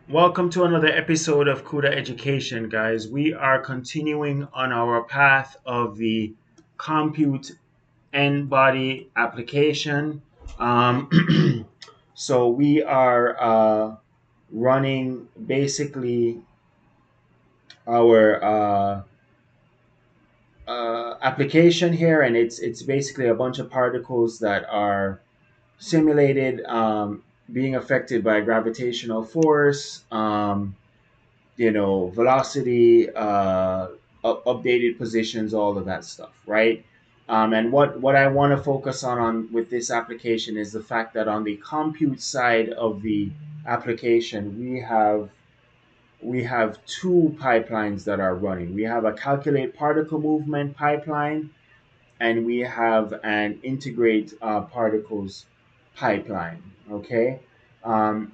Welcome to another episode of CUDA Education, guys. We are continuing on our path of the compute and body application. So we are running basically our application here, and it's basically a bunch of particles that are simulated being affected by gravitational force. Velocity, updated positions, all of that stuff, right? And what I want to focus on with this application is the fact that on the compute side of the application, we have two pipelines that are running. We have a calculate particle movement pipeline, and we have an integrate particles pipeline. Okay.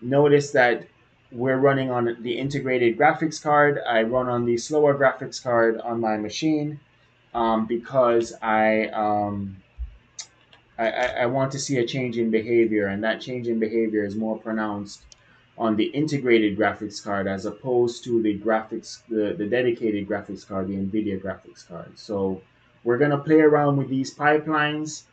Notice that we're running on the integrated graphics card. I run on the slower graphics card on my machine because I want to see a change in behavior, and that change in behavior is more pronounced on the integrated graphics card as opposed to the dedicated graphics card, the NVIDIA graphics card. So we're gonna play around with these pipelines.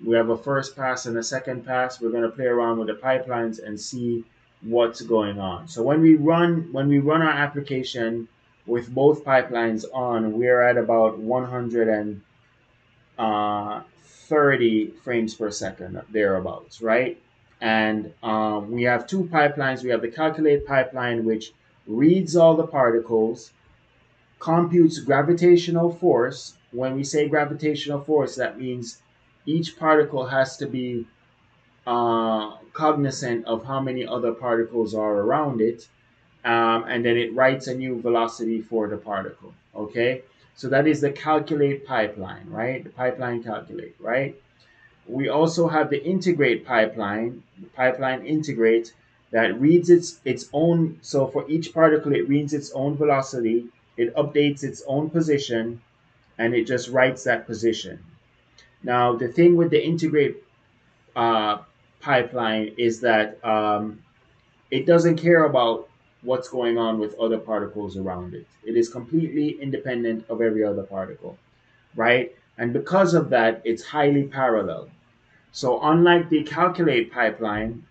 We have a first pass and a second pass. We're gonna play around with the pipelines and see what's going on. So when we run our application with both pipelines on, we're at about 130 frames per second, thereabouts, right? And we have two pipelines. We have the calculate pipeline, which reads all the particles, computes gravitational force. When we say gravitational force, that means each particle has to be cognizant of how many other particles are around it, and then it writes a new velocity for the particle. Okay, so that is the calculate pipeline, right? The pipeline calculate, right? We also have the integrate pipeline, the pipeline integrate, that reads its own. So for each particle, it reads its own velocity, it updates its own position, and it just writes that position. Now, the thing with the integrate uh, pipeline is that it doesn't care about what's going on with other particles around it. It is completely independent of every other particle, right? And because of that, it's highly parallel. So unlike the calculate pipeline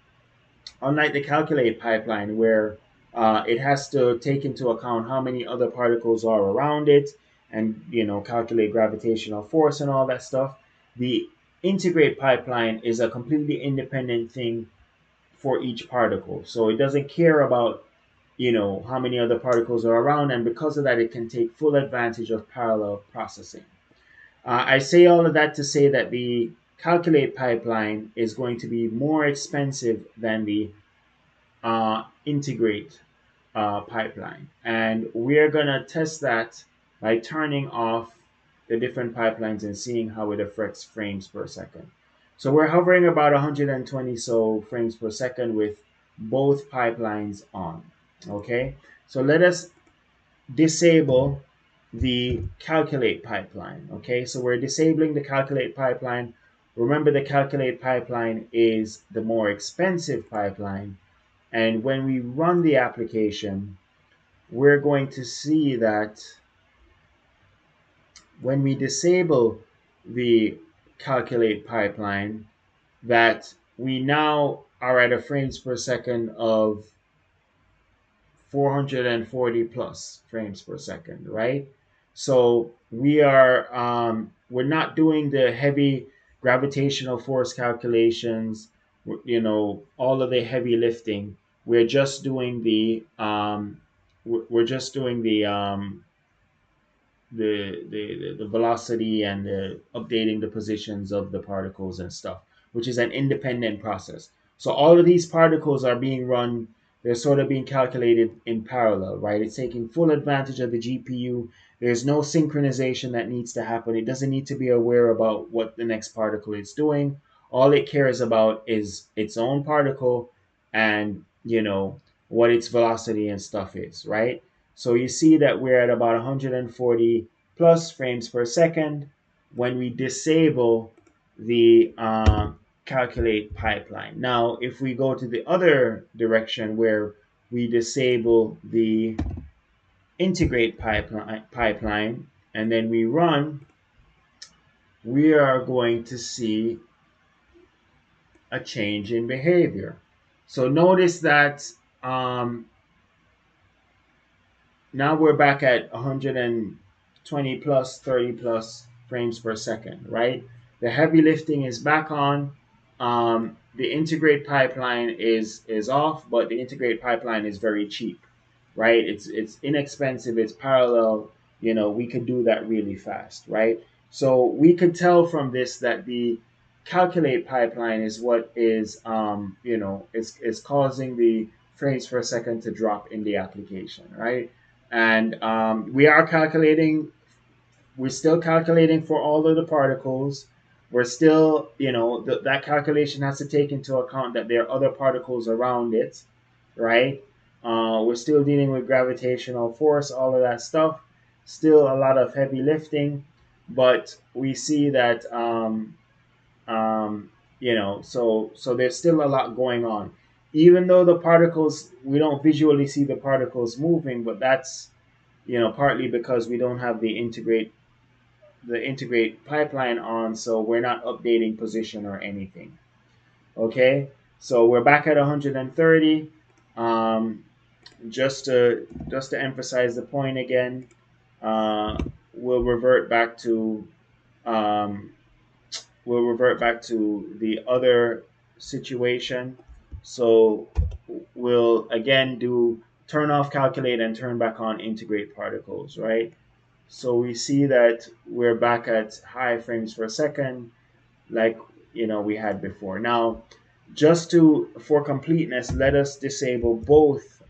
where it has to take into account how many other particles are around it and calculate gravitational force and all that stuff, the integrate pipeline is a completely independent thing for each particle. So it doesn't care about how many other particles are around, and because of that, it can take full advantage of parallel processing. I say all of that to say that the calculate pipeline is going to be more expensive than the integrate pipeline, and we're gonna test that by turning off the different pipelines and seeing how it affects frames per second. So we're hovering about 120 so frames per second with both pipelines on. Okay, so let us disable the calculate pipeline. Okay, so we're disabling the calculate pipeline. Remember, the calculate pipeline is the more expensive pipeline, and when we run the application, we're going to see that when we disable the calculate pipeline, that we now are at a frames per second of 440 plus frames per second, right? So we're not doing the heavy gravitational force calculations, all of the heavy lifting. We're just doing we're just doing the velocity and updating the positions of the particles and stuff, which is an independent process. So all of these particles are being run, they're sort of being calculated in parallel, right? It's taking full advantage of the GPU. There's no synchronization that needs to happen. It doesn't need to be aware about what the next particle is doing. All it cares about is its own particle and, what its velocity and stuff is, right? So you see that we're at about 140 plus frames per second when we disable the calculate pipeline. Now, if we go to the other direction where we disable the integrate pipeline, and then we run, we are going to see a change in behavior. So notice that um, now we're back at 120 plus, 30 plus frames per second, right? The heavy lifting is back on. The integrate pipeline is off, but the integrate pipeline is very cheap, right? It's inexpensive. It's parallel. We could do that really fast, right? So we could tell from this that the calculate pipeline is what is is causing the frames per second to drop in the application, right? And we're still calculating for all of the particles. We're still, that calculation has to take into account that there are other particles around it, right? We're still dealing with gravitational force, all of that stuff. Still a lot of heavy lifting, but we see that, so there's still a lot going on. Even though the particles, we don't visually see the particles moving, but that's partly because we don't have the integrate pipeline on, so we're not updating position or anything. Okay, so we're back at 130. Um, just to emphasize the point again, uh, we'll revert back to um, the other situation. So we'll again do turn off calculate and turn back on integrate particles, right? So we see that we're back at high frames per second, like we had before. Now, just to for completeness, let us disable both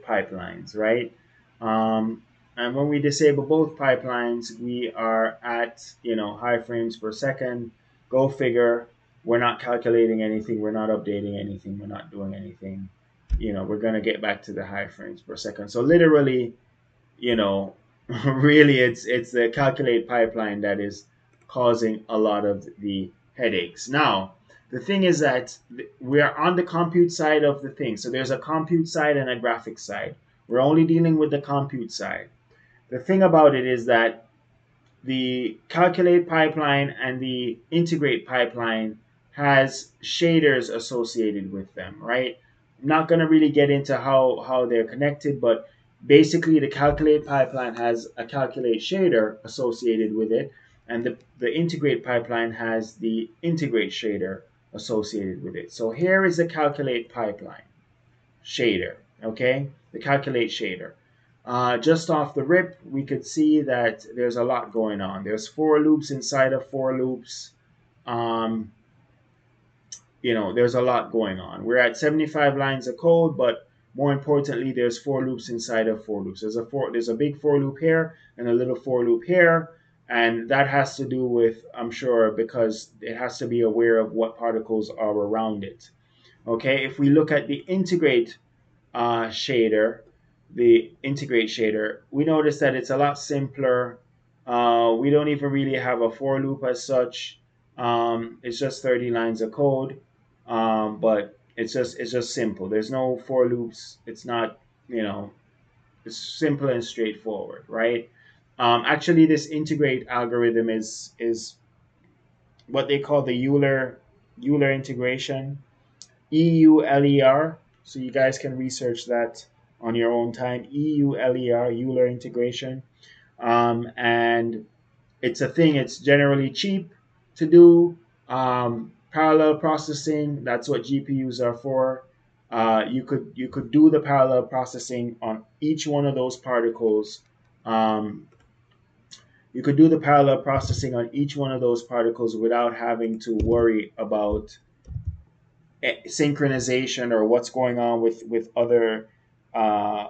pipelines, right? Um, and when we disable both pipelines, we are at high frames per second. Go figure. We're not calculating anything. We're not updating anything. We're not doing anything. We're gonna get back to the high frames per second. So literally, you know, really it's the calculate pipeline that is causing a lot of the headaches. Now, the thing is that we are on the compute side of the thing. So there's a compute side and a graphics side. We're only dealing with the compute side. The thing about it is that the calculate pipeline and the integrate pipeline has shaders associated with them, right? I'm not going to really get into how they're connected, but basically the calculate pipeline has a calculate shader associated with it, and the integrate pipeline has the integrate shader associated with it. So here is the calculate pipeline shader, okay? The calculate shader. Just off the rip, we could see that there's a lot going on. There's for loops inside of for loops. Um, there's a lot going on. We're at 75 lines of code, but more importantly, there's for loops inside of for loops. There's a big for loop here and a little for loop here, and that has to do with, I'm sure, because it has to be aware of what particles are around it. Okay, if we look at the shader, the integrate shader, we notice that it's a lot simpler. We don't even really have a for loop as such. It's just 30 lines of code, but it's just simple. There's no for loops. It's not it's simple and straightforward, right? Actually, this integrate algorithm is what they call the Euler integration. EULER. So you guys can research that on your own time. EULER, Euler integration. And it's a thing, it's generally cheap to do. Parallel processing, that's what GPUs are for. You could do the parallel processing on each one of those particles. Um, you could do the parallel processing on each one of those particles without having to worry about synchronization or what's going on with other uh,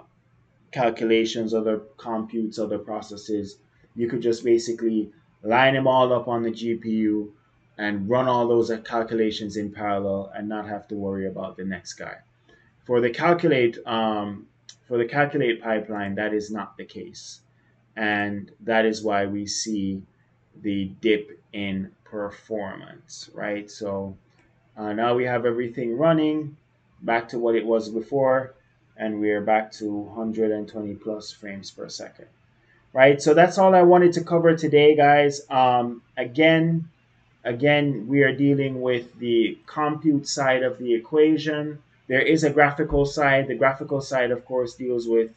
calculations, other computes, other processes. You could just basically line them all up on the GPU and run all those calculations in parallel and not have to worry about the next guy. For the calculate pipeline, that is not the case, and that is why we see the dip in performance, right? So Now we have everything running back to what it was before, and we're back to 120 plus frames per second. Right, so that's all I wanted to cover today, guys. Again, we are dealing with the compute side of the equation. There is a graphical side. The graphical side, of course, deals with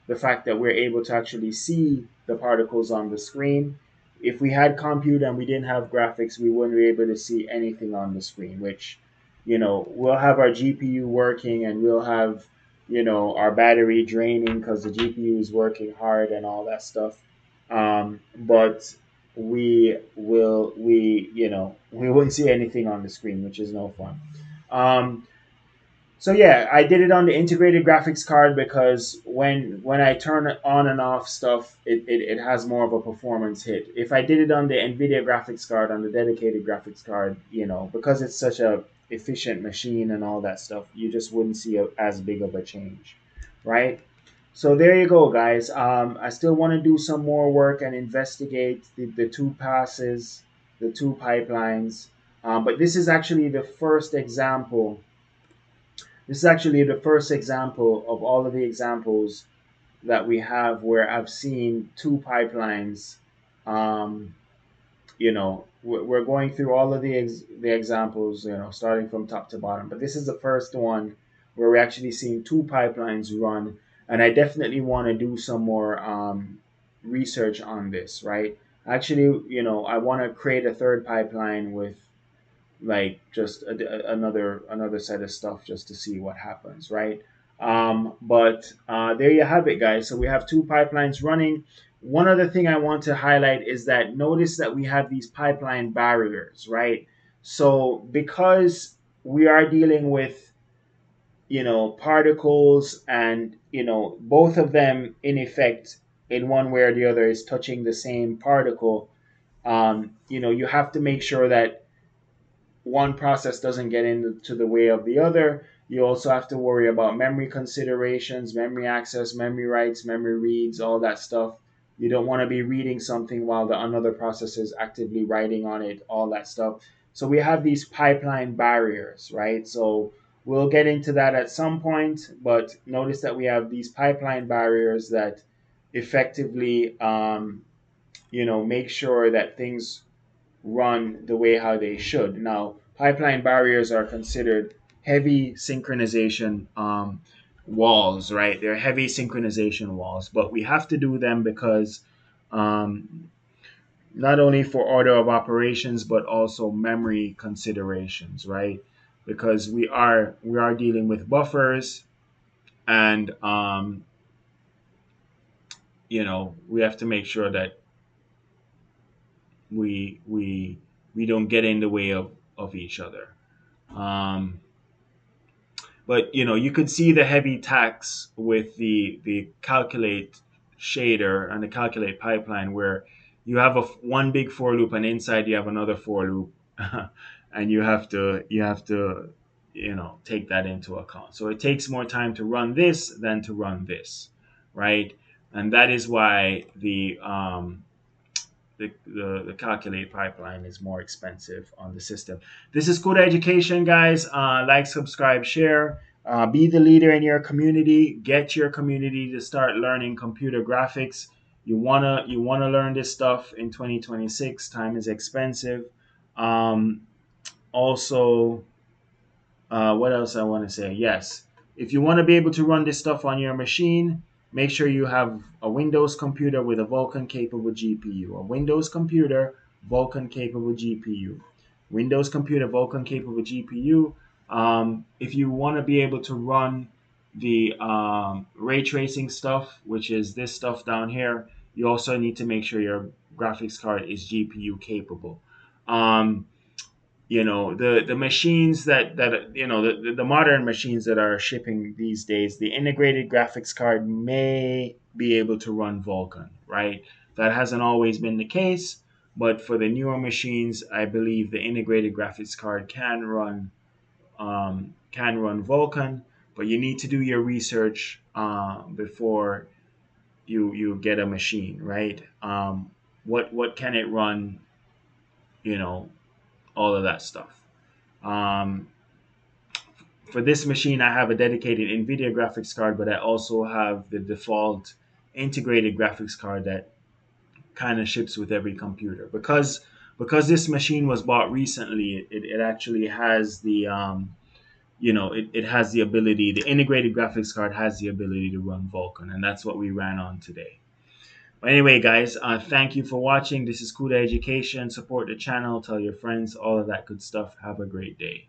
the fact that we're able to actually see the particles on the screen. If we had compute and we didn't have graphics, we wouldn't be able to see anything on the screen, which, we'll have our GPU working and we'll have, our battery draining because the GPU is working hard and all that stuff. But we wouldn't see anything on the screen, which is no fun. So yeah, I did it on the integrated graphics card because when I turn it on and off stuff, it has more of a performance hit. If I did it on the NVIDIA graphics card, on the dedicated graphics card, because it's such a efficient machine and all that stuff, you just wouldn't see as big of a change, right? So there you go, guys. I still want to do some more work and investigate the two passes, the two pipelines. But this is actually the first example. This is actually the first example of all of the examples that we have where I've seen two pipelines. We're going through all of the examples, starting from top to bottom. But this is the first one where we're actually seeing two pipelines run, and I definitely want to do some more research on this. Right? Actually, I want to create a third pipeline with like just another set of stuff just to see what happens, right? But there you have it, guys. So we have two pipelines running. One other thing I want to highlight is that notice that we have these pipeline barriers, right? So because we are dealing with particles, and both of them in effect in one way or the other is touching the same particle. You have to make sure that one process doesn't get into the way of the other. You also have to worry about memory considerations, memory access, memory writes, memory reads, all that stuff. You don't want to be reading something while the another process is actively writing on it, all that stuff. So we have these pipeline barriers, right? So we'll get into that at some point, but notice that we have these pipeline barriers that effectively, make sure that things run the way how they should. Now, pipeline barriers are considered heavy synchronization walls, right? They're heavy synchronization walls, but we have to do them because um, not only for order of operations but also memory considerations, right? Because we are dealing with buffers, and we have to make sure that we we we don't get in the way of each other. Um, but you could see the heavy tax with the calculate shader and the calculate pipeline, where you have one big for loop and inside you have another for loop, and you have to take that into account. So it takes more time to run this than to run this, right? And that is why the calculate pipeline is more expensive on the system. This is good education, guys. Like, subscribe, share. Be the leader in your community. Get your community to start learning computer graphics. You wanna learn this stuff in 2026. Time is expensive. Also, what else I want to say? Yes, if you want to be able to run this stuff on your machine, make sure you have a Windows computer with a Vulkan-capable GPU. A Windows computer, Vulkan-capable GPU. Windows computer, Vulkan-capable GPU. If you want to be able to run the ray tracing stuff, which is this stuff down here, you also need to make sure your graphics card is GPU capable. Um, the machines that the modern machines that are shipping these days, the integrated graphics card may be able to run Vulkan, right? That hasn't always been the case, but for the newer machines, I believe the integrated graphics card can run Vulkan. But you need to do your research before you get a machine, right? What can it run, you know all of that stuff. Um, for this machine, I have a dedicated NVIDIA graphics card, but I also have the default integrated graphics card that kind of ships with every computer. Because this machine was bought recently, it actually has the it has the ability. The integrated graphics card has the ability to run Vulkan, and that's what we ran on today. But anyway, guys, thank you for watching. This is Kuda Education. Support the channel, tell your friends, all of that good stuff. Have a great day.